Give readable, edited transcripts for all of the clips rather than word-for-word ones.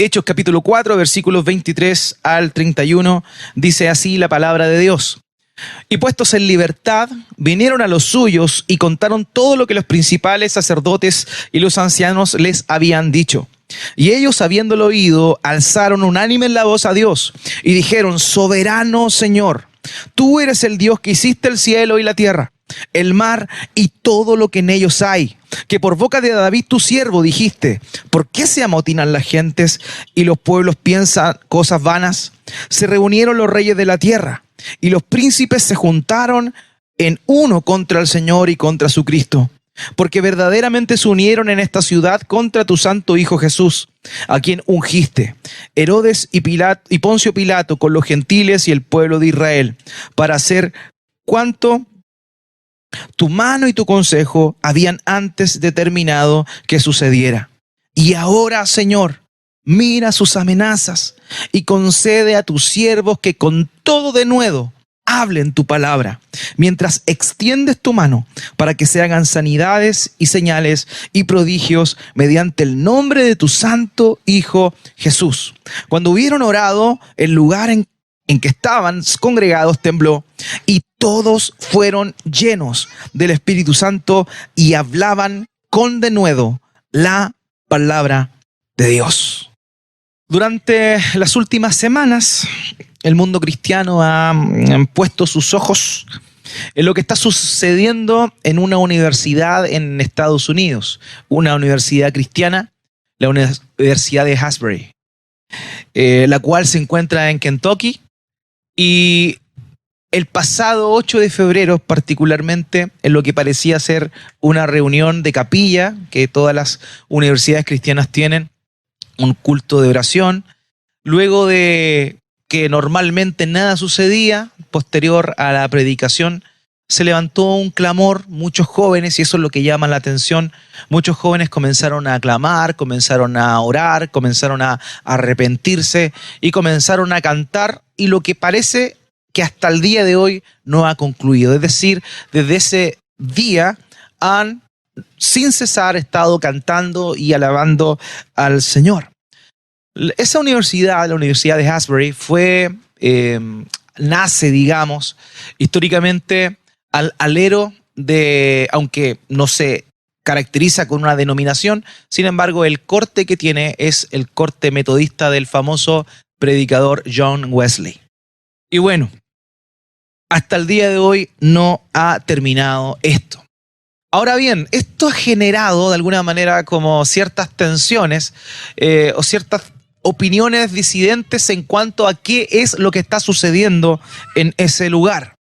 Hechos capítulo 4, versículos 23 al 31, dice así la palabra de Dios. Y puestos en libertad, vinieron a los suyos y contaron todo lo que los principales sacerdotes y los ancianos les habían dicho. Y ellos, habiéndolo oído, alzaron unánime la voz a Dios y dijeron: Soberano Señor, tú eres el Dios que hiciste el cielo y la tierra, el mar y todo lo que en ellos hay, que por boca de David tu siervo dijiste: ¿por qué se amotinan las gentes y los pueblos piensan cosas vanas? Se reunieron los reyes de la tierra y los príncipes se juntaron en uno contra el Señor y contra su Cristo, porque verdaderamente se unieron en esta ciudad contra tu santo Hijo Jesús, a quien ungiste, Herodes y Poncio Pilato, con los gentiles y el pueblo de Israel, para hacer cuanto tu mano y tu consejo habían antes determinado que sucediera. Y ahora, Señor, mira sus amenazas y concede a tus siervos que con todo denuedo hablen tu palabra, mientras extiendes tu mano para que se hagan sanidades y señales y prodigios mediante el nombre de tu santo Hijo Jesús. Cuando hubieron orado, el lugar en que estaban congregados tembló, y todos fueron llenos del Espíritu Santo y hablaban con denuedo la palabra de Dios. Durante las últimas semanas, el mundo cristiano ha puesto sus ojos en lo que está sucediendo en una universidad en Estados Unidos, una universidad cristiana, la Universidad de Asbury, la cual se encuentra en Kentucky. Y el pasado 8 de febrero, particularmente, en lo que parecía ser una reunión de capilla, que todas las universidades cristianas tienen, un culto de oración, luego de que normalmente nada sucedía, posterior a la predicación, se levantó un clamor, muchos jóvenes, y eso es lo que llama la atención, muchos jóvenes comenzaron a clamar, comenzaron a orar, comenzaron a arrepentirse y comenzaron a cantar, y lo que parece que hasta el día de hoy no ha concluido. Es decir, desde ese día han sin cesar estado cantando y alabando al Señor. Esa universidad, la Universidad de Asbury, nace, digamos, históricamente al alero de, aunque no se caracteriza con una denominación, sin embargo el corte que tiene es el corte metodista del famoso predicador John Wesley. Y bueno, hasta el día de hoy no ha terminado esto. Ahora bien, esto ha generado de alguna manera como ciertas tensiones o ciertas opiniones disidentes en cuanto a qué es lo que está sucediendo en ese lugar.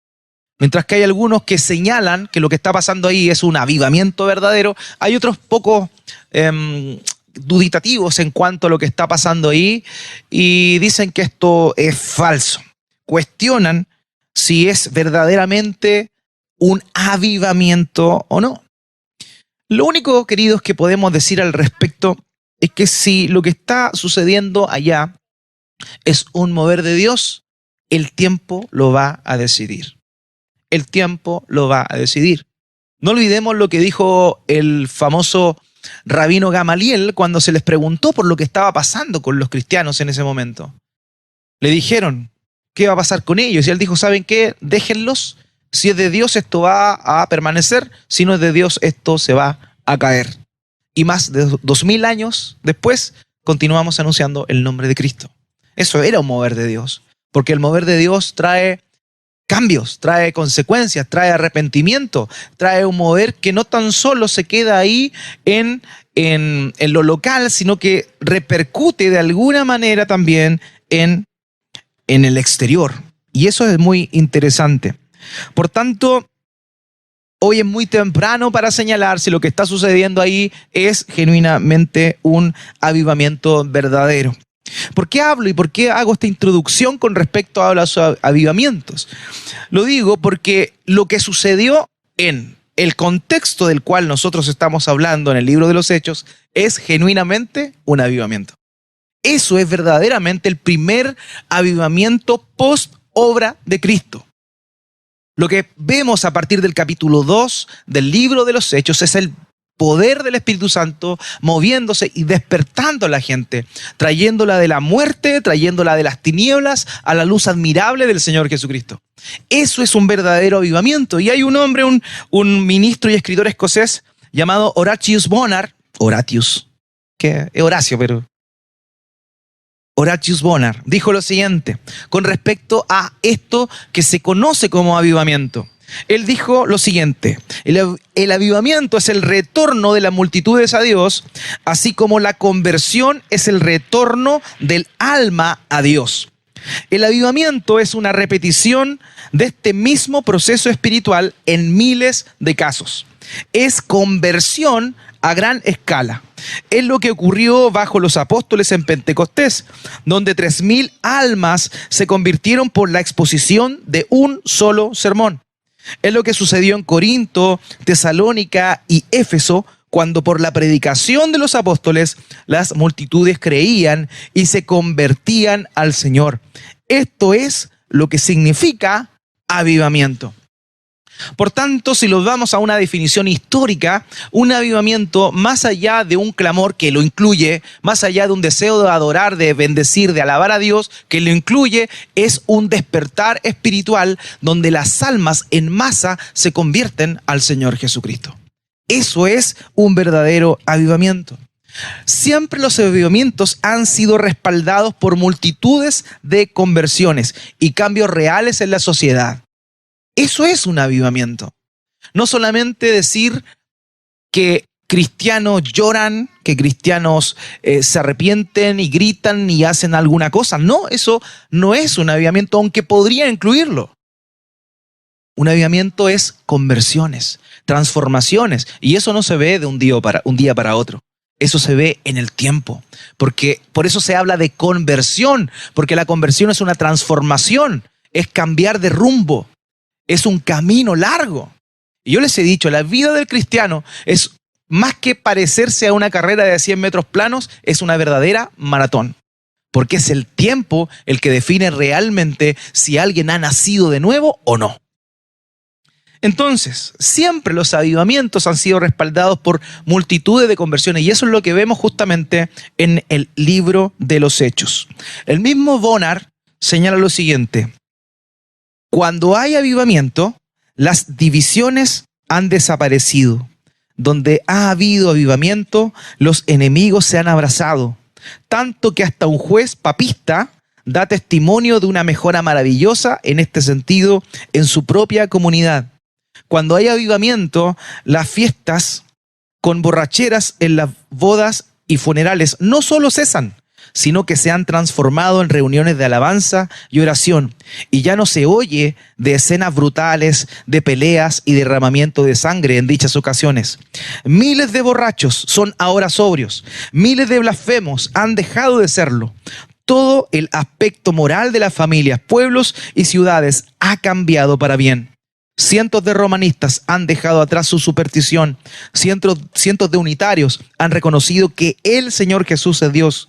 Mientras que hay algunos que señalan que lo que está pasando ahí es un avivamiento verdadero, hay otros poco duditativos en cuanto a lo que está pasando ahí y dicen que esto es falso. Cuestionan si es verdaderamente un avivamiento o no. Lo único, queridos, que podemos decir al respecto es que si lo que está sucediendo allá es un mover de Dios, el tiempo lo va a decidir. El tiempo lo va a decidir. No olvidemos lo que dijo el famoso rabino Gamaliel cuando se les preguntó por lo que estaba pasando con los cristianos en ese momento. Le dijeron, ¿qué va a pasar con ellos? Y él dijo, ¿saben qué? Déjenlos. Si es de Dios, esto va a permanecer. Si no es de Dios, esto se va a caer. Y más de 2000 años después, continuamos anunciando el nombre de Cristo. Eso era un mover de Dios. Porque el mover de Dios trae cambios, trae consecuencias, trae arrepentimiento, trae un mover que no tan solo se queda ahí en lo local, sino que repercute de alguna manera también en el exterior. Y eso es muy interesante. Por tanto, hoy es muy temprano para señalar si lo que está sucediendo ahí es genuinamente un avivamiento verdadero. ¿Por qué hablo y por qué hago esta introducción con respecto a los avivamientos? Lo digo porque lo que sucedió en el contexto del cual nosotros estamos hablando en el libro de los Hechos es genuinamente un avivamiento. Eso es verdaderamente el primer avivamiento post obra de Cristo. Lo que vemos a partir del capítulo 2 del libro de los Hechos es el poder del Espíritu Santo moviéndose y despertando a la gente, trayéndola de la muerte, trayéndola de las tinieblas a la luz admirable del Señor Jesucristo. Eso es un verdadero avivamiento. Y hay un hombre, un ministro y escritor escocés llamado Horatius Bonar, que es Horacio, pero Horatius Bonar, dijo lo siguiente con respecto a esto que se conoce como avivamiento. Él dijo lo siguiente: el avivamiento es el retorno de las multitudes a Dios, así como la conversión es el retorno del alma a Dios. El avivamiento es una repetición de este mismo proceso espiritual en miles de casos. Es conversión a gran escala. Es lo que ocurrió bajo los apóstoles en Pentecostés, donde 3,000 almas se convirtieron por la exposición de un solo sermón. Es lo que sucedió en Corinto, Tesalónica y Éfeso, cuando por la predicación de los apóstoles las multitudes creían y se convertían al Señor. Esto es lo que significa avivamiento. Por tanto, si lo vamos a una definición histórica, un avivamiento, más allá de un clamor que lo incluye, más allá de un deseo de adorar, de bendecir, de alabar a Dios, que lo incluye, es un despertar espiritual donde las almas en masa se convierten al Señor Jesucristo. Eso es un verdadero avivamiento. Siempre los avivamientos han sido respaldados por multitudes de conversiones y cambios reales en la sociedad. Eso es un avivamiento. No solamente decir que cristianos lloran, que cristianos se arrepienten y gritan y hacen alguna cosa. No, eso no es un avivamiento, aunque podría incluirlo. Un avivamiento es conversiones, transformaciones, y eso no se ve de un día para otro. Eso se ve en el tiempo, porque por eso se habla de conversión, porque la conversión es una transformación, es cambiar de rumbo. Es un camino largo. Y yo les he dicho, la vida del cristiano es más que parecerse a una carrera de 100 metros planos, es una verdadera maratón. Porque es el tiempo el que define realmente si alguien ha nacido de nuevo o no. Entonces, siempre los avivamientos han sido respaldados por multitudes de conversiones, y eso es lo que vemos justamente en el libro de los Hechos. El mismo Bonar señala lo siguiente: cuando hay avivamiento, las divisiones han desaparecido. Donde ha habido avivamiento, los enemigos se han abrazado, tanto que hasta un juez papista da testimonio de una mejora maravillosa en este sentido en su propia comunidad. Cuando hay avivamiento, las fiestas con borracheras en las bodas y funerales no solo cesan, sino que se han transformado en reuniones de alabanza y oración. Y ya no se oye de escenas brutales, de peleas y derramamiento de sangre en dichas ocasiones. Miles de borrachos son ahora sobrios. Miles de blasfemos han dejado de serlo. Todo el aspecto moral de las familias, pueblos y ciudades ha cambiado para bien. Cientos de romanistas han dejado atrás su superstición. Cientos de unitarios han reconocido que el Señor Jesús es Dios.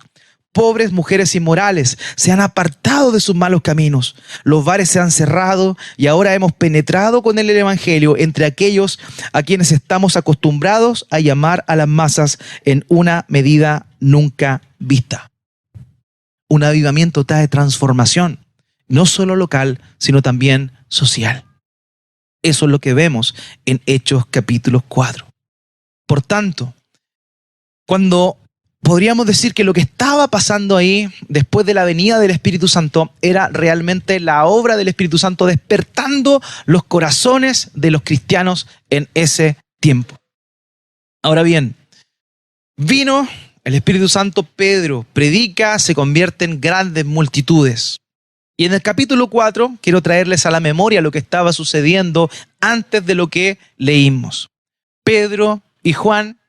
Pobres mujeres inmorales se han apartado de sus malos caminos. Los bares se han cerrado y ahora hemos penetrado con el Evangelio entre aquellos a quienes estamos acostumbrados a llamar a las masas en una medida nunca vista. Un avivamiento trae transformación, no solo local, sino también social. Eso es lo que vemos en Hechos capítulo 4. Por tanto, cuando podríamos decir que lo que estaba pasando ahí después de la venida del Espíritu Santo era realmente la obra del Espíritu Santo despertando los corazones de los cristianos en ese tiempo. Ahora bien, vino el Espíritu Santo, Pedro predica, se convierte en grandes multitudes. Y en el capítulo 4 quiero traerles a la memoria lo que estaba sucediendo antes de lo que leímos. Pedro y Juan,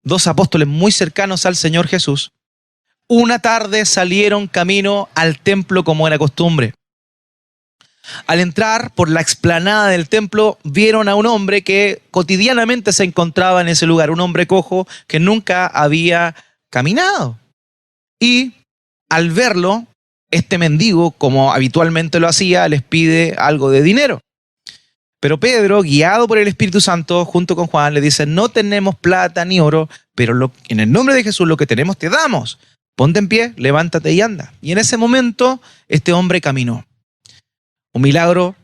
dos apóstoles muy cercanos al Señor Jesús, una tarde salieron camino al templo como era costumbre. Al entrar por la explanada del templo, vieron a un hombre que cotidianamente se encontraba en ese lugar, un hombre cojo que nunca había caminado. Y al verlo, este mendigo, como habitualmente lo hacía, les pide algo de dinero. Pero Pedro, guiado por el Espíritu Santo, junto con Juan, le dice, no tenemos plata ni oro, pero en el nombre de Jesús lo que tenemos te damos. Ponte en pie, levántate y anda. Y en ese momento, este hombre caminó. Un milagro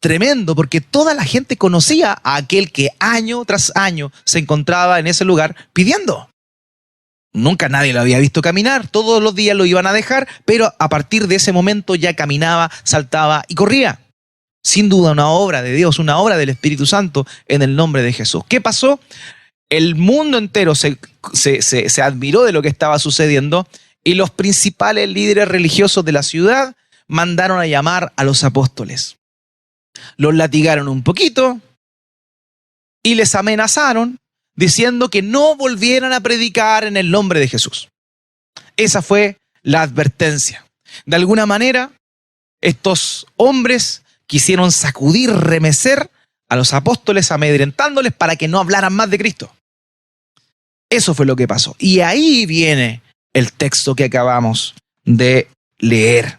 tremendo, porque toda la gente conocía a aquel que año tras año se encontraba en ese lugar pidiendo. Nunca nadie lo había visto caminar, todos los días lo iban a dejar, pero a partir de ese momento ya caminaba, saltaba y corría. Sin duda una obra de Dios, una obra del Espíritu Santo en el nombre de Jesús. ¿Qué pasó? El mundo entero se admiró de lo que estaba sucediendo y los principales líderes religiosos de la ciudad mandaron a llamar a los apóstoles. Los latigaron un poquito y les amenazaron diciendo que no volvieran a predicar en el nombre de Jesús. Esa fue la advertencia. De alguna manera, estos hombres quisieron sacudir, remecer a los apóstoles amedrentándoles para que no hablaran más de Cristo. Eso fue lo que pasó. Y ahí viene el texto que acabamos de leer.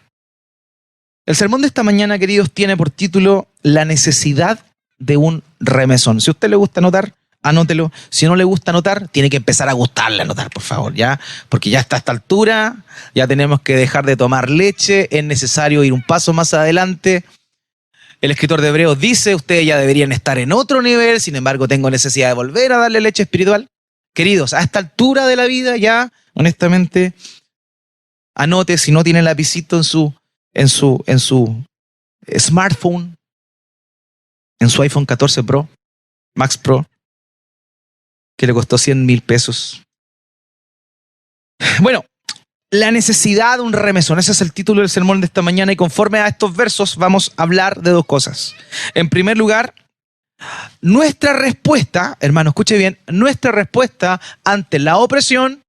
El sermón de esta mañana, queridos, tiene por título La necesidad de un remesón. Si a usted le gusta anotar, anótelo. Si no le gusta anotar, tiene que empezar a gustarle anotar, por favor, ¿ya? Porque ya está a esta altura, ya tenemos que dejar de tomar leche, es necesario ir un paso más adelante. El escritor de Hebreos dice, ustedes ya deberían estar en otro nivel, sin embargo tengo necesidad de volver a darle leche espiritual. Queridos, a esta altura de la vida ya, honestamente, anote, si no tiene lapicito en su smartphone, en su iPhone 14 Pro, Max Pro, que le costó 100,000 pesos. Bueno, la necesidad de un remesón, ese es el título del sermón de esta mañana, y conforme a estos versos vamos a hablar de dos cosas. En primer lugar, nuestra respuesta, hermano, escuche bien, nuestra respuesta ante la opresión,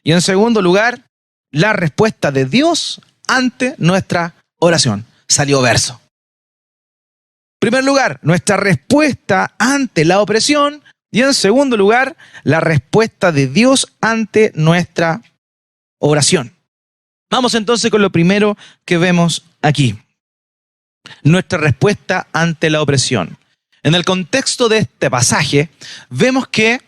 y en segundo lugar, la respuesta de Dios ante nuestra oración. Salió verso. En primer lugar, nuestra respuesta ante la opresión, y en segundo lugar, la respuesta de Dios ante nuestra oración. Vamos entonces con lo primero que vemos aquí. Nuestra respuesta ante la opresión. En el contexto de este pasaje, vemos que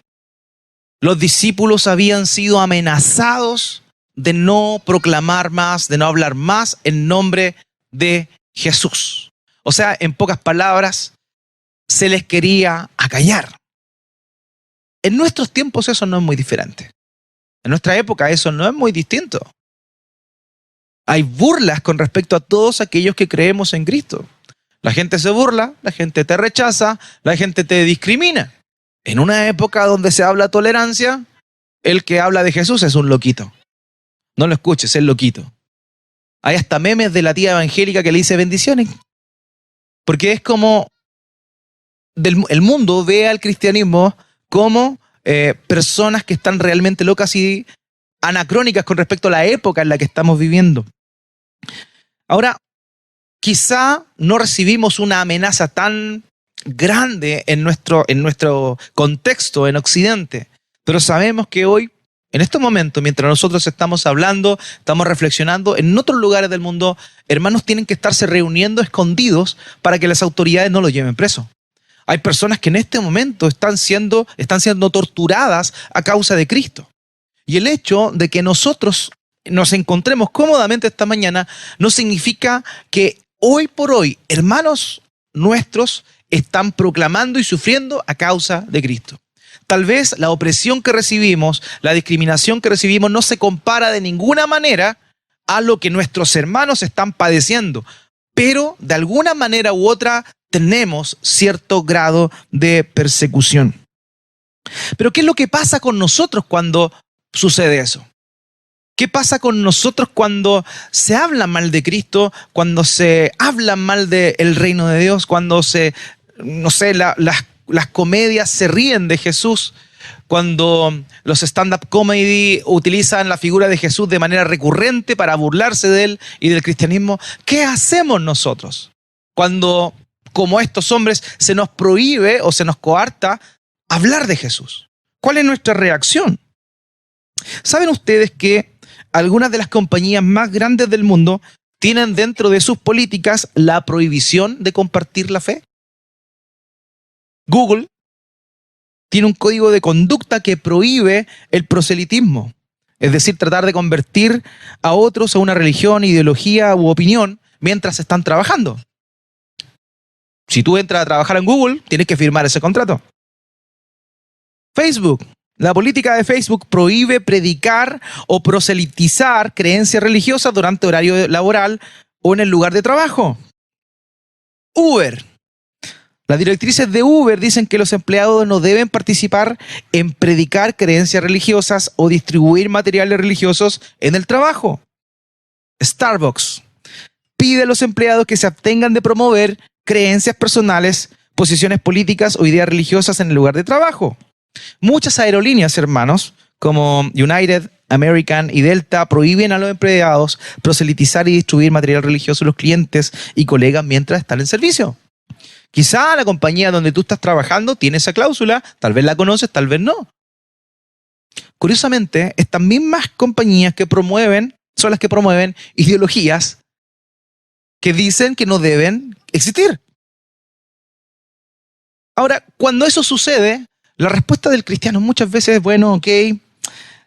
los discípulos habían sido amenazados de no proclamar más, de no hablar más en nombre de Jesús. O sea, en pocas palabras, se les quería acallar. En nuestros tiempos eso no es muy diferente. En nuestra época eso no es muy distinto. Hay burlas con respecto a todos aquellos que creemos en Cristo. La gente se burla, la gente te rechaza, la gente te discrimina. En una época donde se habla tolerancia, el que habla de Jesús es un loquito. No lo escuches, es loquito. Hay hasta memes de la tía evangélica que le dice bendiciones. Porque es como el mundo ve al cristianismo como personas que están realmente locas y anacrónicas con respecto a la época en la que estamos viviendo. Ahora, quizá no recibimos una amenaza tan grande en nuestro contexto en Occidente, pero sabemos que hoy, en estos momentos, mientras nosotros estamos hablando, estamos reflexionando, en otros lugares del mundo, hermanos tienen que estarse reuniendo escondidos para que las autoridades no los lleven preso. Hay personas que en este momento están siendo torturadas a causa de Cristo. Y el hecho de que nosotros nos encontremos cómodamente esta mañana no significa que hoy por hoy hermanos nuestros están proclamando y sufriendo a causa de Cristo. Tal vez la opresión que recibimos, la discriminación que recibimos no se compara de ninguna manera a lo que nuestros hermanos están padeciendo, pero de alguna manera u otra tenemos cierto grado de persecución. Pero ¿qué es lo que pasa con nosotros cuando sucede eso? ¿Qué pasa con nosotros cuando se habla mal de Cristo, cuando se habla mal del reino de Dios, cuando las comedias se ríen de Jesús, cuando los stand-up comedy utilizan la figura de Jesús de manera recurrente para burlarse de él y del cristianismo? ¿Qué hacemos nosotros cuando, como estos hombres, se nos prohíbe o se nos coarta hablar de Jesús? ¿Cuál es nuestra reacción? ¿Saben ustedes que algunas de las compañías más grandes del mundo tienen dentro de sus políticas la prohibición de compartir la fe? Google tiene un código de conducta que prohíbe el proselitismo, es decir, tratar de convertir a otros a una religión, ideología u opinión mientras están trabajando. Si tú entras a trabajar en Google, tienes que firmar ese contrato. Facebook. La política de Facebook prohíbe predicar o proselitizar creencias religiosas durante horario laboral o en el lugar de trabajo. Uber. Las directrices de Uber dicen que los empleados no deben participar en predicar creencias religiosas o distribuir materiales religiosos en el trabajo. Starbucks pide a los empleados que se abstengan de promover creencias personales, posiciones políticas o ideas religiosas en el lugar de trabajo. Muchas aerolíneas, hermanos, como United, American y Delta, prohíben a los empleados proselitizar y distribuir material religioso a los clientes y colegas mientras están en servicio. Quizá la compañía donde tú estás trabajando tiene esa cláusula, tal vez la conoces, tal vez no. Curiosamente, estas mismas compañías que promueven son las que promueven ideologías que dicen que no deben existir. Ahora, cuando eso sucede, la respuesta del cristiano muchas veces es, bueno, ok,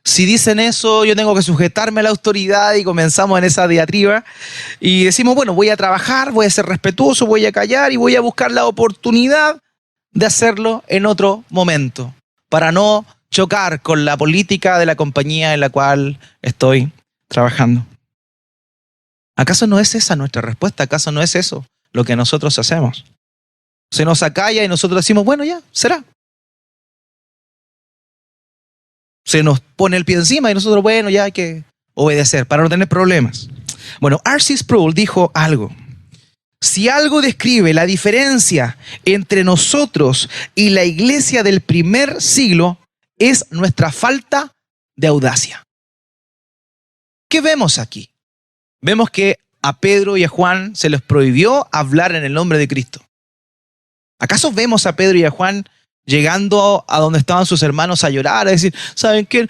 si dicen eso, yo tengo que sujetarme a la autoridad y comenzamos en esa diatriba y decimos, bueno, voy a trabajar, voy a ser respetuoso, voy a callar y voy a buscar la oportunidad de hacerlo en otro momento para no chocar con la política de la compañía en la cual estoy trabajando. ¿Acaso no es esa nuestra respuesta? ¿Acaso no es eso lo que nosotros hacemos? Se nos acalla y nosotros decimos, bueno, ya, será. Se nos pone el pie encima y nosotros, bueno, ya hay que obedecer para no tener problemas. Bueno, R.C. Sproul dijo algo. Si algo describe la diferencia entre nosotros y la iglesia del primer siglo, es nuestra falta de audacia. ¿Qué vemos aquí? Vemos que a Pedro y a Juan se les prohibió hablar en el nombre de Cristo. ¿Acaso vemos a Pedro y a Juan llegando a donde estaban sus hermanos a llorar, a decir, ¿saben qué?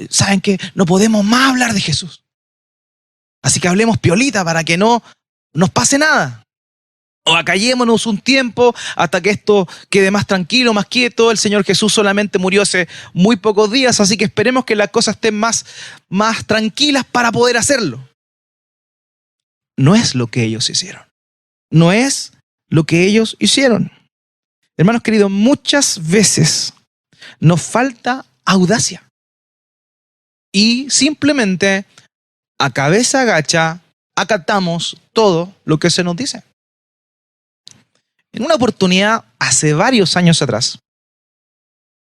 ¿Saben qué? No podemos más hablar de Jesús. Así que hablemos piolita para que no nos pase nada. O acallémonos un tiempo hasta que esto quede más tranquilo, más quieto. El Señor Jesús solamente murió hace muy pocos días, así que esperemos que las cosas estén más tranquilas para poder hacerlo. No es lo que ellos hicieron. No es lo que ellos hicieron. Hermanos queridos, muchas veces nos falta audacia. Y simplemente a cabeza agacha acatamos todo lo que se nos dice. En una oportunidad, hace varios años atrás,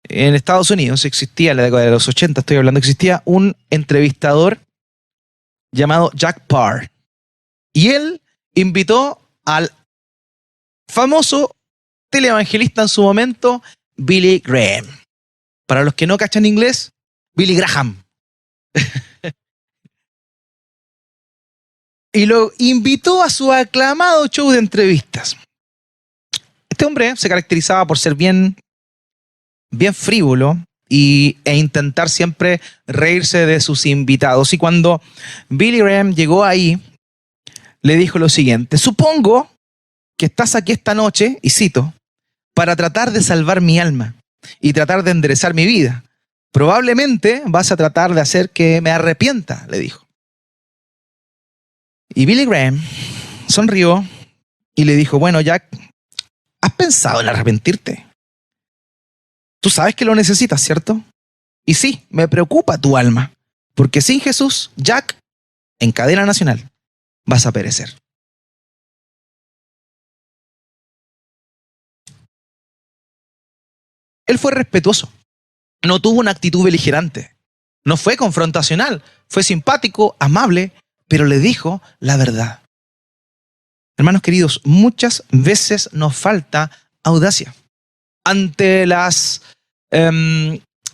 en Estados Unidos existía, en la década de los 80 estoy hablando, existía un entrevistador llamado Jack Paar. Y él invitó al famoso televangelista en su momento, Billy Graham. Para los que no cachan inglés, Billy Graham. Y lo invitó a su aclamado show de entrevistas. Este hombre se caracterizaba por ser bien frívolo e intentar siempre reírse de sus invitados. Y cuando Billy Graham llegó ahí, le dijo lo siguiente: supongo que estás aquí esta noche, y cito, para tratar de salvar mi alma y tratar de enderezar mi vida. Probablemente vas a tratar de hacer que me arrepienta, le dijo. Y Billy Graham sonrió y le dijo, bueno, Jack, ¿has pensado en arrepentirte? Tú sabes que lo necesitas, ¿cierto? Y sí, me preocupa tu alma, porque sin Jesús, Jack, en cadena nacional, vas a perecer. Él fue respetuoso, no tuvo una actitud beligerante, no fue confrontacional, fue simpático, amable, pero le dijo la verdad. Hermanos queridos, muchas veces nos falta audacia. Ante las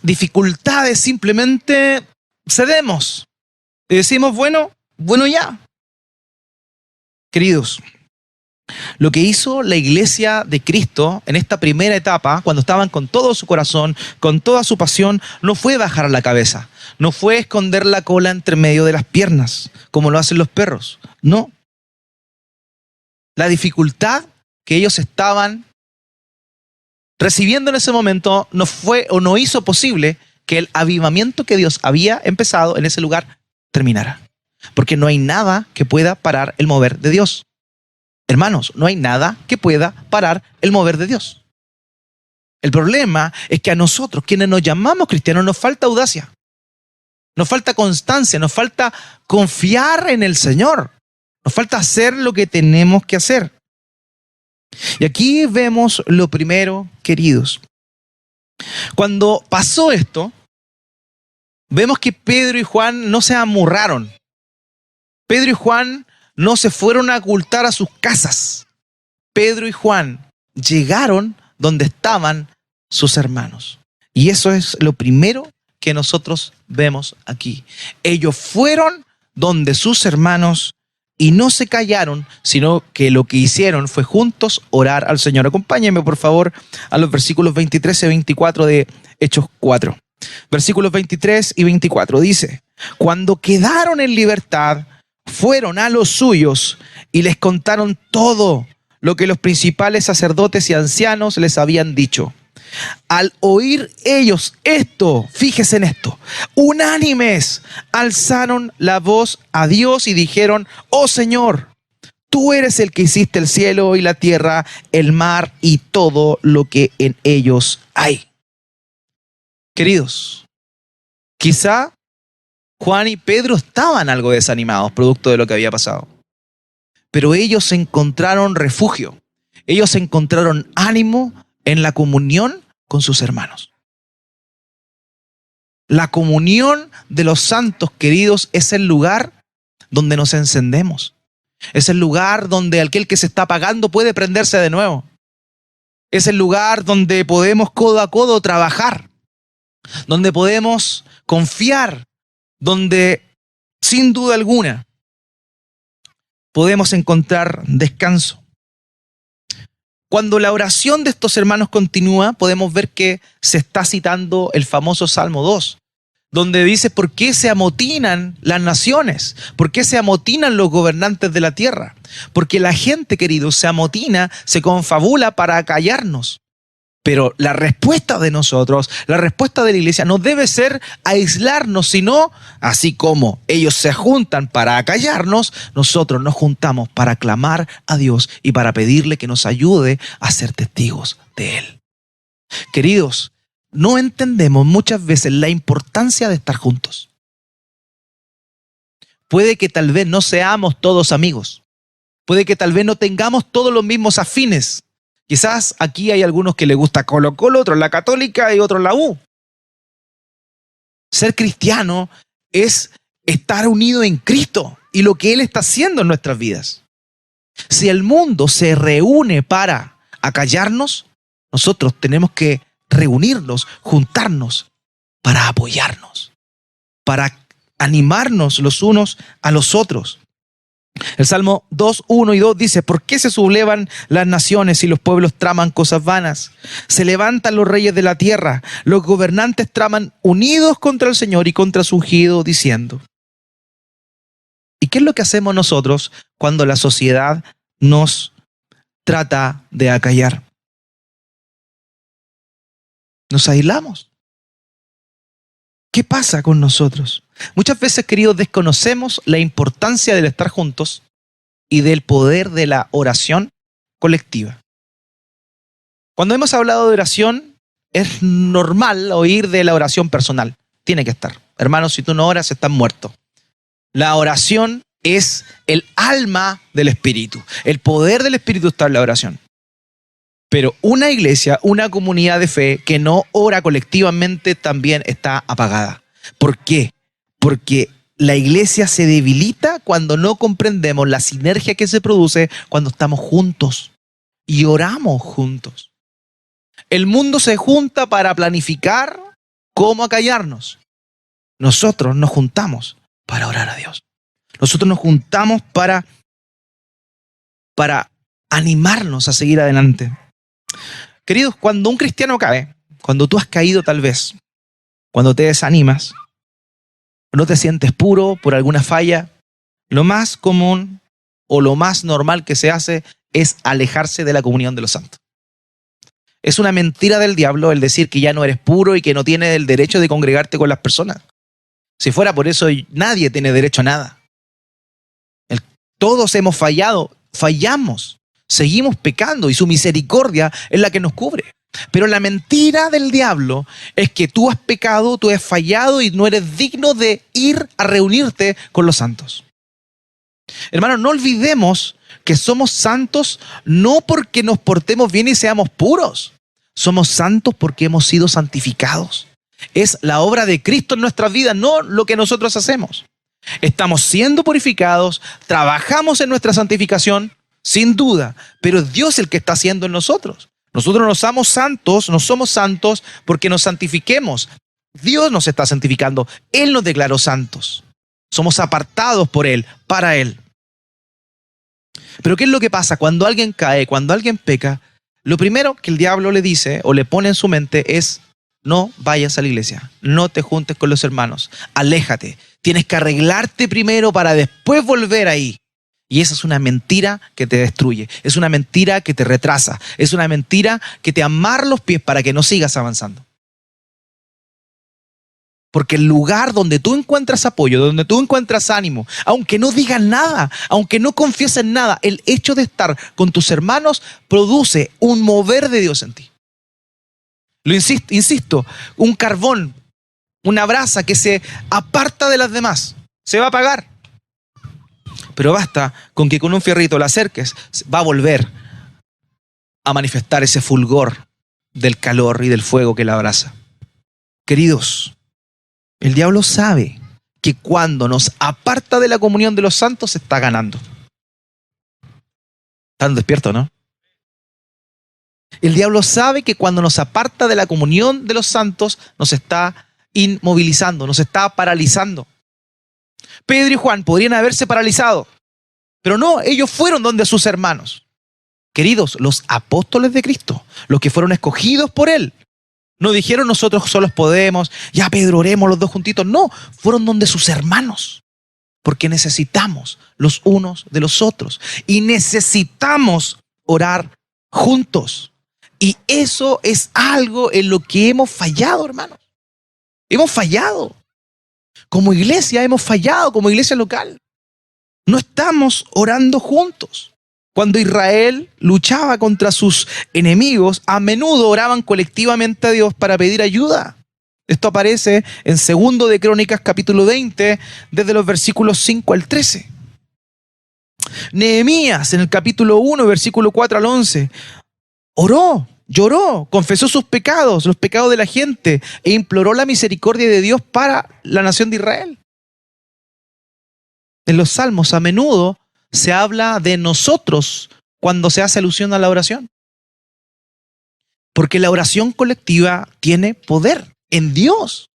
dificultades simplemente cedemos y decimos, bueno ya. Queridos, lo que hizo la iglesia de Cristo en esta primera etapa, cuando estaban con todo su corazón, con toda su pasión, no fue bajar la cabeza, no fue esconder la cola entre medio de las piernas, como lo hacen los perros. No. La dificultad que ellos estaban recibiendo en ese momento, no fue o no hizo posible que el avivamiento que Dios había empezado en ese lugar terminara. Porque no hay nada que pueda parar el mover de Dios. Hermanos, no hay nada que pueda parar el mover de Dios. El problema es que a nosotros, quienes nos llamamos cristianos, nos falta audacia. Nos falta constancia, nos falta confiar en el Señor. Nos falta hacer lo que tenemos que hacer. Y aquí vemos lo primero, queridos. Cuando pasó esto, vemos que Pedro y Juan no se amurraron. Pedro y Juan no se fueron a ocultar a sus casas. Pedro y Juan llegaron donde estaban sus hermanos. Y eso es lo primero que nosotros vemos aquí. Ellos fueron donde sus hermanos y no se callaron, sino que lo que hicieron fue juntos orar al Señor. Acompáñenme, por favor, a los versículos 23 y 24 de Hechos 4. Versículos 23 y 24 dice: cuando quedaron en libertad, fueron a los suyos y les contaron todo lo que los principales sacerdotes y ancianos les habían dicho. Al oír ellos esto, fíjense en esto, unánimes, alzaron la voz a Dios y dijeron: oh Señor, tú eres el que hiciste el cielo y la tierra, el mar y todo lo que en ellos hay. Queridos, quizá Juan y Pedro estaban algo desanimados producto de lo que había pasado, pero ellos encontraron refugio, ellos encontraron ánimo en la comunión con sus hermanos. La comunión de los santos, queridos, es el lugar donde nos encendemos. Es el lugar donde aquel que se está apagando puede prenderse de nuevo. Es el lugar donde podemos codo a codo trabajar, donde podemos confiar, donde sin duda alguna podemos encontrar descanso. Cuando la oración de estos hermanos continúa, podemos ver que se está citando el famoso Salmo 2, donde dice: ¿por qué se amotinan las naciones? ¿Por qué se amotinan los gobernantes de la tierra? Porque la gente, queridos, se amotina, se confabula para acallarnos. Pero la respuesta de nosotros, la respuesta de la iglesia no debe ser aislarnos, sino así como ellos se juntan para acallarnos, nosotros nos juntamos para clamar a Dios y para pedirle que nos ayude a ser testigos de Él. Queridos, no entendemos muchas veces la importancia de estar juntos. Puede que tal vez no seamos todos amigos. Puede que tal vez no tengamos todos los mismos afines. Quizás aquí hay algunos que les gusta Colo-Colo, otros la Católica y otros la U. Ser cristiano es estar unido en Cristo y lo que Él está haciendo en nuestras vidas. Si el mundo se reúne para acallarnos, nosotros tenemos que reunirnos, juntarnos para apoyarnos, para animarnos los unos a los otros. El Salmo 2, 1 y 2 dice: ¿por qué se sublevan las naciones y los pueblos traman cosas vanas? Se levantan los reyes de la tierra, los gobernantes traman unidos contra el Señor y contra su ungido, diciendo. ¿Y qué es lo que hacemos nosotros cuando la sociedad nos trata de acallar? Nos aislamos. ¿Qué pasa con nosotros? Muchas veces, queridos, desconocemos la importancia del estar juntos y del poder de la oración colectiva. Cuando hemos hablado de oración, es normal oír de la oración personal. Tiene que estar. Hermanos, si tú no oras, estás muerto. La oración es el alma del Espíritu. El poder del Espíritu está en la oración. Pero una iglesia, una comunidad de fe que no ora colectivamente también está apagada. ¿Por qué? Porque la iglesia se debilita cuando no comprendemos la sinergia que se produce cuando estamos juntos y oramos juntos. El mundo se junta para planificar cómo acallarnos. Nosotros nos juntamos para orar a Dios. Nosotros nos juntamos para animarnos a seguir adelante. Queridos, cuando un cristiano cae, cuando tú has caído tal vez, cuando te desanimas, no te sientes puro por alguna falla, lo más común o lo más normal que se hace es alejarse de la comunión de los santos. Es una mentira del diablo el decir que ya no eres puro y que no tienes el derecho de congregarte con las personas. Si fuera por eso, nadie tiene derecho a nada. Todos hemos fallado, fallamos, seguimos pecando y su misericordia es la que nos cubre. Pero la mentira del diablo es que tú has pecado, tú has fallado y no eres digno de ir a reunirte con los santos. Hermanos, no olvidemos que somos santos no porque nos portemos bien y seamos puros. Somos santos porque hemos sido santificados. Es la obra de Cristo en nuestras vidas, no lo que nosotros hacemos. Estamos siendo purificados, trabajamos en nuestra santificación, sin duda, pero es Dios el que está haciendo en nosotros. Nosotros no somos santos porque nos santifiquemos. Dios nos está santificando, Él nos declaró santos. Somos apartados por Él, para Él. Pero ¿qué es lo que pasa? Cuando alguien cae, cuando alguien peca, lo primero que el diablo le dice o le pone en su mente es: no vayas a la iglesia, no te juntes con los hermanos, aléjate. Tienes que arreglarte primero para después volver ahí. Y esa es una mentira que te destruye, es una mentira que te retrasa, es una mentira que te amarra los pies para que no sigas avanzando. Porque el lugar donde tú encuentras apoyo, donde tú encuentras ánimo, aunque no digas nada, aunque no confieses nada, el hecho de estar con tus hermanos produce un mover de Dios en ti. Lo insisto, un carbón, una brasa que se aparta de las demás, se va a apagar. Pero basta con que con un fierrito la acerques, va a volver a manifestar ese fulgor del calor y del fuego que la abraza. Queridos, el diablo sabe que cuando nos aparta de la comunión de los santos, se está ganando. ¿Están despiertos, no? El diablo sabe que cuando nos aparta de la comunión de los santos, nos está inmovilizando, nos está paralizando. Pedro y Juan podrían haberse paralizado, pero no, ellos fueron donde sus hermanos. Queridos, los apóstoles de Cristo, los que fueron escogidos por Él, no dijeron nosotros solos podemos, ya Pedro, oremos los dos juntitos. No, fueron donde sus hermanos, porque necesitamos los unos de los otros y necesitamos orar juntos. Y eso es algo en lo que hemos fallado, hermanos. Hemos fallado. Como iglesia hemos fallado, como iglesia local. No estamos orando juntos. Cuando Israel luchaba contra sus enemigos, a menudo oraban colectivamente a Dios para pedir ayuda. Esto aparece en 2 de Crónicas capítulo 20, desde los versículos 5 al 13. Nehemías en el capítulo 1, versículo 4 al 11, oró, lloró, confesó sus pecados, los pecados de la gente, e imploró la misericordia de Dios para la nación de Israel. En los salmos a menudo se habla de nosotros cuando se hace alusión a la oración. Porque la oración colectiva tiene poder en Dios.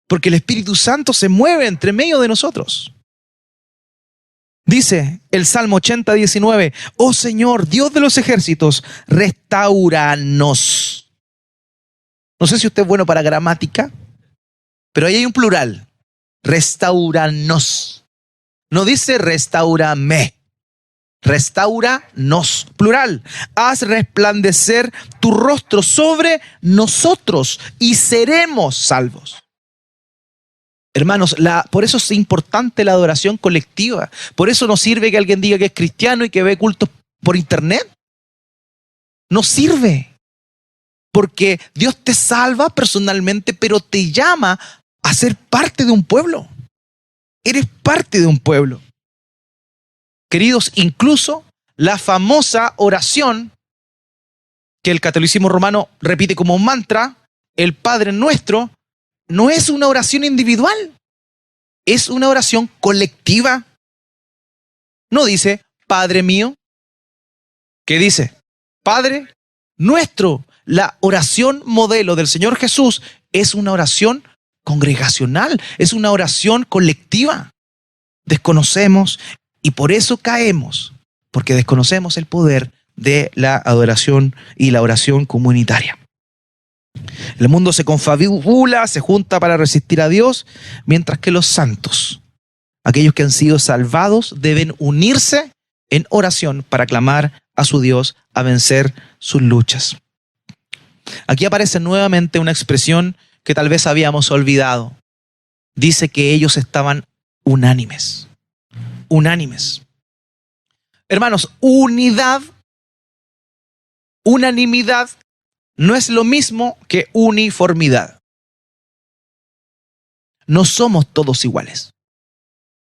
Porque el Espíritu Santo se mueve entre medio de nosotros. Dice el Salmo 80, 19, oh Señor, Dios de los ejércitos, restauranos. No sé si usted es bueno para gramática, pero ahí hay un plural. Restauranos. No dice restaurame. Restauranos, plural. Haz resplandecer tu rostro sobre nosotros y seremos salvos. Hermanos, por eso es importante la adoración colectiva. Por eso no sirve que alguien diga que es cristiano y que ve cultos por internet. No sirve. Porque Dios te salva personalmente, pero te llama a ser parte de un pueblo. Eres parte de un pueblo. Queridos, incluso la famosa oración que el catolicismo romano repite como un mantra, el Padre Nuestro, no es una oración individual, es una oración colectiva. No dice, Padre mío. ¿Qué dice? Padre Nuestro. La oración modelo del Señor Jesús es una oración congregacional, es una oración colectiva. Desconocemos y por eso caemos, porque desconocemos el poder de la adoración y la oración comunitaria. El mundo se confabula, se junta para resistir a Dios, mientras que los santos, aquellos que han sido salvados, deben unirse en oración para clamar a su Dios a vencer sus luchas. Aquí aparece nuevamente una expresión que tal vez habíamos olvidado. Dice que ellos estaban unánimes. Unánimes. Hermanos, unanimidad no es lo mismo que uniformidad. No somos todos iguales.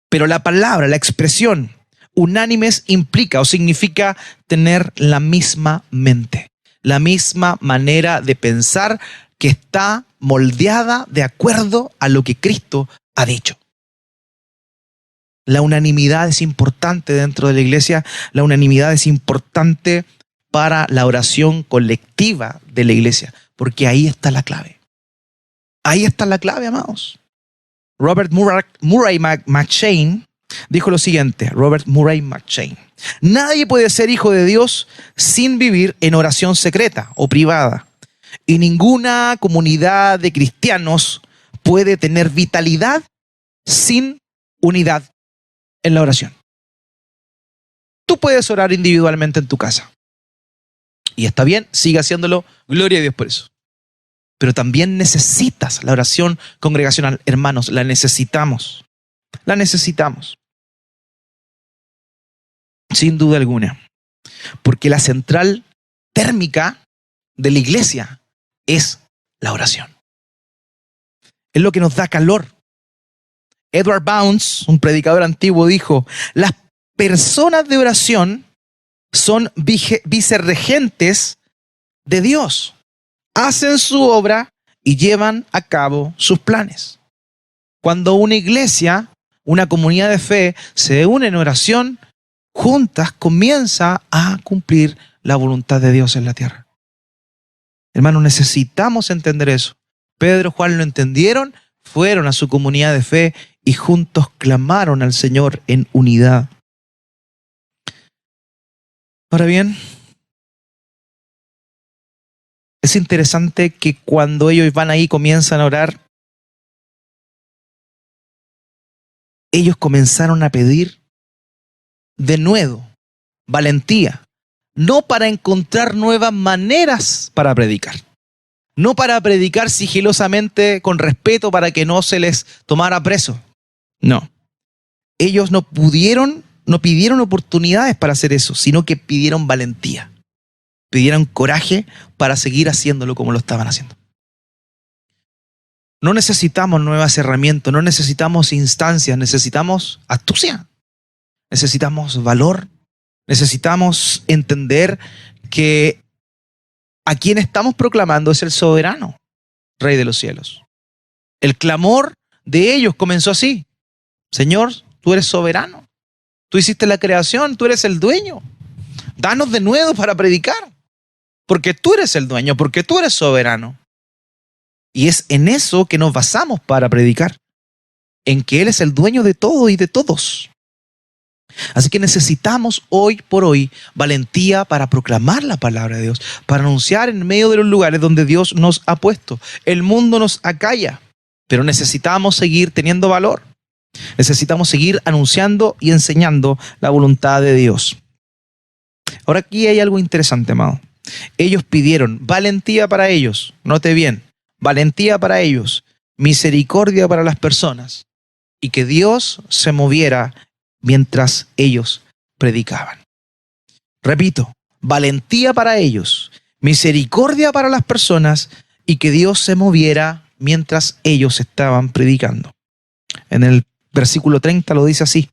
Pero la palabra, la expresión unánimes implica o significa tener la misma mente, la misma manera de pensar que está moldeada de acuerdo a lo que Cristo ha dicho. La unanimidad es importante dentro de la iglesia, la unanimidad es importante para la oración colectiva de la iglesia, porque ahí está la clave. Ahí está la clave, amados. Robert Murray McCheyne dijo lo siguiente, Robert Murray McCheyne: nadie puede ser hijo de Dios sin vivir en oración secreta o privada, y ninguna comunidad de cristianos puede tener vitalidad sin unidad en la oración. Tú puedes orar individualmente en tu casa, y está bien, sigue haciéndolo, gloria a Dios por eso. Pero también necesitas la oración congregacional. Hermanos, la necesitamos. La necesitamos. Sin duda alguna. Porque la central térmica de la iglesia es la oración. Es lo que nos da calor. Edward Bounds, un predicador antiguo, dijo: las personas de oración son vicerregentes de Dios. Hacen su obra y llevan a cabo sus planes. Cuando una iglesia, una comunidad de fe, se une en oración, juntas comienza a cumplir la voluntad de Dios en la tierra. Hermanos, necesitamos entender eso. Pedro, Juan lo entendieron, fueron a su comunidad de fe y juntos clamaron al Señor en unidad. Ahora bien, es interesante que cuando ellos van ahí, comienzan a orar, ellos comenzaron a pedir de nuevo valentía, no para encontrar nuevas maneras para predicar, no para predicar sigilosamente con respeto para que no se les tomara preso. No. Ellos no pidieron oportunidades para hacer eso, sino que pidieron valentía. Pidieron coraje para seguir haciéndolo como lo estaban haciendo. No necesitamos nuevas herramientas, no necesitamos instancias, necesitamos astucia, necesitamos valor, necesitamos entender que a quien estamos proclamando es el soberano, Rey de los cielos. El clamor de ellos comenzó así: Señor, tú eres soberano, tú hiciste la creación, tú eres el dueño, danos de nuevo para predicar. Porque tú eres el dueño, porque tú eres soberano. Y es en eso que nos basamos para predicar, en que Él es el dueño de todo y de todos. Así que necesitamos hoy por hoy valentía para proclamar la palabra de Dios, para anunciar en medio de los lugares donde Dios nos ha puesto. El mundo nos acalla, pero necesitamos seguir teniendo valor. Necesitamos seguir anunciando y enseñando la voluntad de Dios. Ahora aquí hay algo interesante, amado. Ellos pidieron valentía para ellos, note bien, valentía para ellos, misericordia para las personas, y que Dios se moviera mientras ellos predicaban. Repito, valentía para ellos, misericordia para las personas, y que Dios se moviera mientras ellos estaban predicando. En el versículo 30 lo dice así: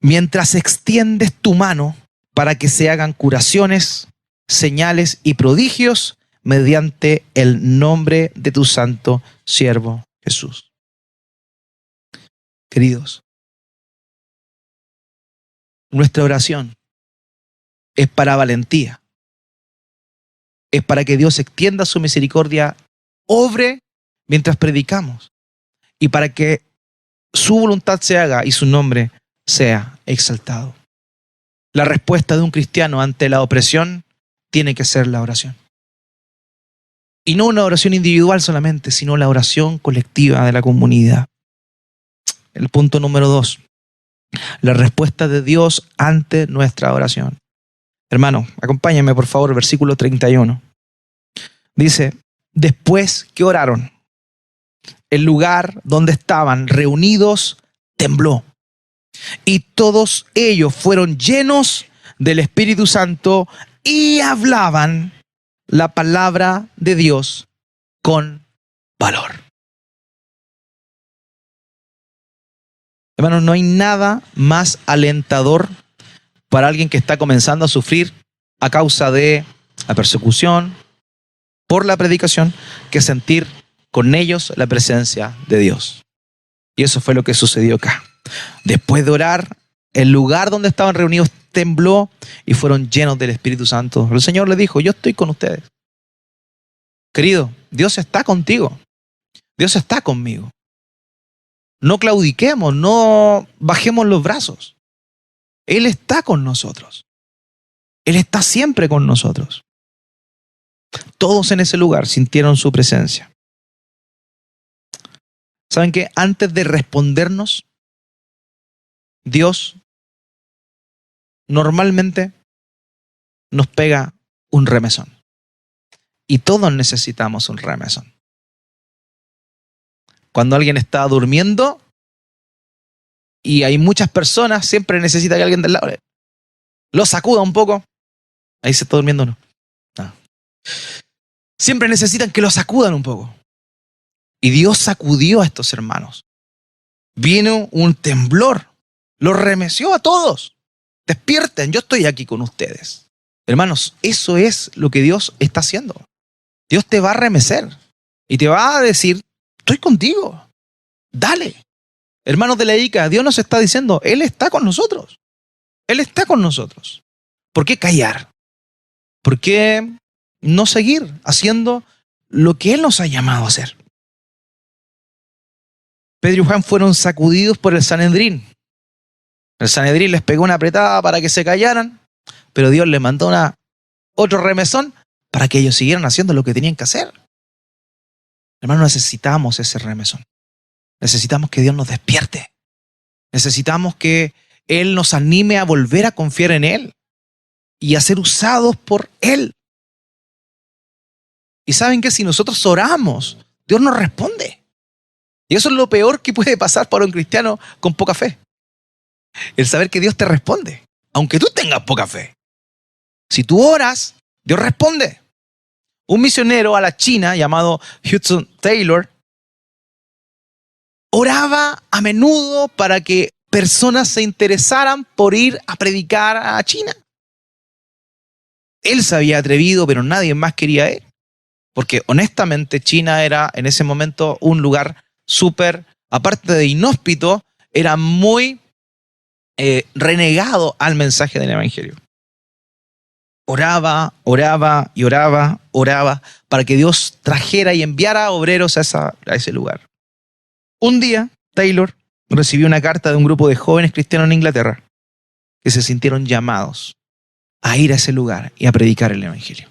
mientras extiendes tu mano para que se hagan curaciones, señales y prodigios mediante el nombre de tu santo siervo Jesús. Queridos, nuestra oración es para valentía, es para que Dios extienda su misericordia, obre mientras predicamos, y para que su voluntad se haga y su nombre sea exaltado. La respuesta de un cristiano ante la opresión tiene que ser la oración. Y no una oración individual solamente, sino la oración colectiva de la comunidad. El punto número 2. La respuesta de Dios ante nuestra oración. Hermano, acompáñame por favor, versículo 31. Dice, después que oraron, el lugar donde estaban reunidos tembló. Y todos ellos fueron llenos del Espíritu Santo y hablaban la palabra de Dios con valor. Hermanos, no hay nada más alentador para alguien que está comenzando a sufrir a causa de la persecución por la predicación que sentir con ellos la presencia de Dios. Y eso fue lo que sucedió acá. Después de orar, el lugar donde estaban reunidos tembló y fueron llenos del Espíritu Santo. El Señor les dijo, yo estoy con ustedes. Querido, Dios está contigo. Dios está conmigo. No claudiquemos, no bajemos los brazos. Él está con nosotros. Él está siempre con nosotros. Todos en ese lugar sintieron su presencia. ¿Saben qué? Antes de respondernos, Dios normalmente nos pega un remesón. Y todos necesitamos un remesón. Cuando alguien está durmiendo y hay muchas personas, siempre necesita que alguien del lado lo sacuda un poco. Ahí se está durmiendo o no. No. Siempre necesitan que lo sacudan un poco. Y Dios sacudió a estos hermanos. Vino un temblor. Los remeció a todos. Despierten, yo estoy aquí con ustedes. Hermanos, eso es lo que Dios está haciendo. Dios te va a remecer y te va a decir, estoy contigo, dale. Hermanos de la ICA, Dios nos está diciendo, Él está con nosotros. Él está con nosotros. ¿Por qué callar? ¿Por qué no seguir haciendo lo que Él nos ha llamado a hacer? Pedro y Juan fueron sacudidos por el Sanedrín. El Sanedrín les pegó una apretada para que se callaran, pero Dios les mandó otro remesón para que ellos siguieran haciendo lo que tenían que hacer. Hermanos, necesitamos ese remesón. Necesitamos que Dios nos despierte. Necesitamos que Él nos anime a volver a confiar en Él y a ser usados por Él. Y saben que si nosotros oramos, Dios nos responde. Y eso es lo peor que puede pasar para un cristiano con poca fe. El saber que Dios te responde, aunque tú tengas poca fe. Si tú oras, Dios responde. Un misionero a la China llamado Hudson Taylor oraba a menudo para que personas se interesaran por ir a predicar a China. Él se había atrevido, pero nadie más quería ir. Porque honestamente China era en ese momento un lugar súper, aparte de inhóspito, era muy renegado al mensaje del Evangelio. Oraba para que Dios trajera y enviara obreros a ese lugar. Un día, Taylor recibió una carta de un grupo de jóvenes cristianos en Inglaterra que se sintieron llamados a ir a ese lugar y a predicar el Evangelio.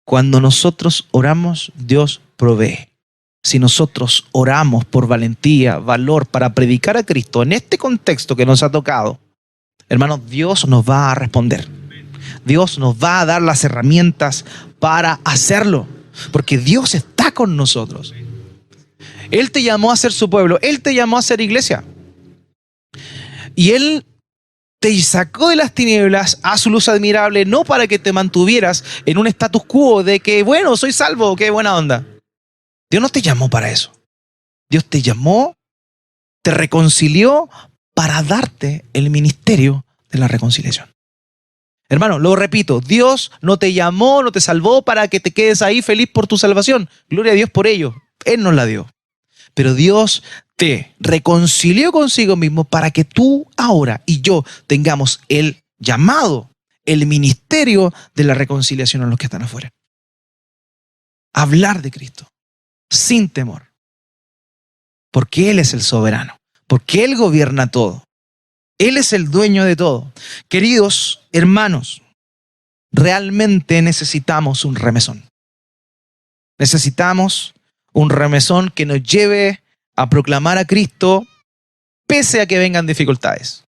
Cuando nosotros oramos, Dios provee. Si nosotros oramos por valentía, valor para predicar a Cristo en este contexto que nos ha tocado, hermanos, Dios nos va a responder. Dios nos va a dar las herramientas para hacerlo, porque Dios está con nosotros. Él te llamó a ser su pueblo, Él te llamó a ser iglesia. Y Él te sacó de las tinieblas a su luz admirable, no para que te mantuvieras en un status quo de que, bueno, soy salvo, qué buena onda. Dios no te llamó para eso. Dios te llamó, te reconcilió para darte el ministerio de la reconciliación. Hermano, lo repito, Dios no te llamó, no te salvó para que te quedes ahí feliz por tu salvación. Gloria a Dios por ello. Él nos la dio. Pero Dios te reconcilió consigo mismo para que tú ahora y yo tengamos el llamado, el ministerio de la reconciliación a los que están afuera. Hablar de Cristo sin temor. Porque Él es el soberano. Porque Él gobierna todo. Él es el dueño de todo. Queridos hermanos, realmente necesitamos un remesón. Necesitamos un remesón que nos lleve a proclamar a Cristo pese a que vengan dificultades.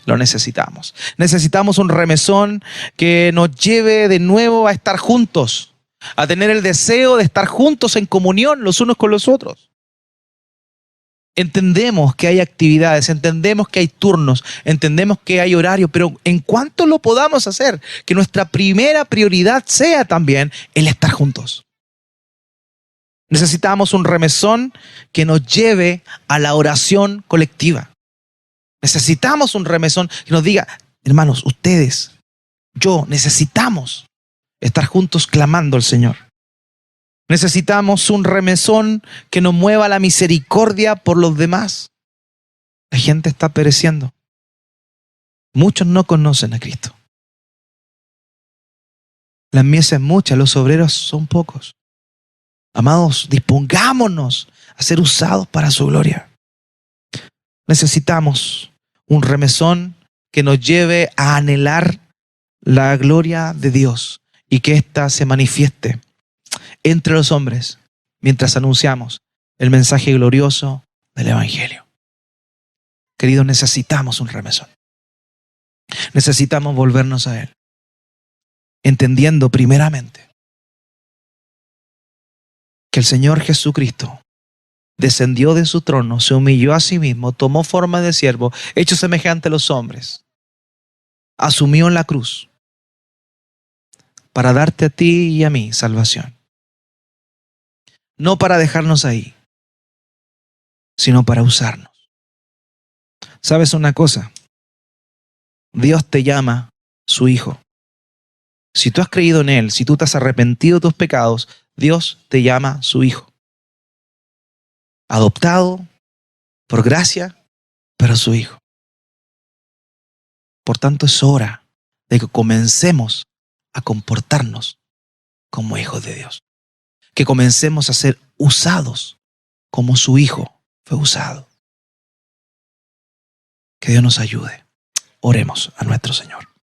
Lo necesitamos. Necesitamos un remesón que nos lleve de nuevo a estar juntos, a tener el deseo de estar juntos en comunión los unos con los otros. Entendemos que hay actividades, entendemos que hay turnos, entendemos que hay horario, pero en cuanto lo podamos hacer, que nuestra primera prioridad sea también el estar juntos. Necesitamos un remesón que nos lleve a la oración colectiva. Necesitamos un remesón que nos diga, hermanos, ustedes, yo, necesitamos estar juntos clamando al Señor. Necesitamos un remesón que nos mueva la misericordia por los demás. La gente está pereciendo. Muchos no conocen a Cristo. Las mieses muchas, los obreros son pocos. Amados, dispongámonos a ser usados para su gloria. Necesitamos un remesón que nos lleve a anhelar la gloria de Dios y que ésta se manifieste entre los hombres mientras anunciamos el mensaje glorioso del Evangelio. Queridos, necesitamos un remesón. Necesitamos volvernos a Él, entendiendo primeramente que el Señor Jesucristo descendió de su trono, se humilló a sí mismo, tomó forma de siervo, hecho semejante a los hombres, asumió en la cruz para darte a ti y a mí salvación. No para dejarnos ahí, sino para usarnos. ¿Sabes una cosa? Dios te llama su hijo. Si tú has creído en Él, si tú te has arrepentido de tus pecados, Dios te llama su hijo. Adoptado por gracia, pero su hijo. Por tanto, es hora de que comencemos a comportarnos como hijos de Dios. Que comencemos a ser usados como su hijo fue usado. Que Dios nos ayude. Oremos a nuestro Señor.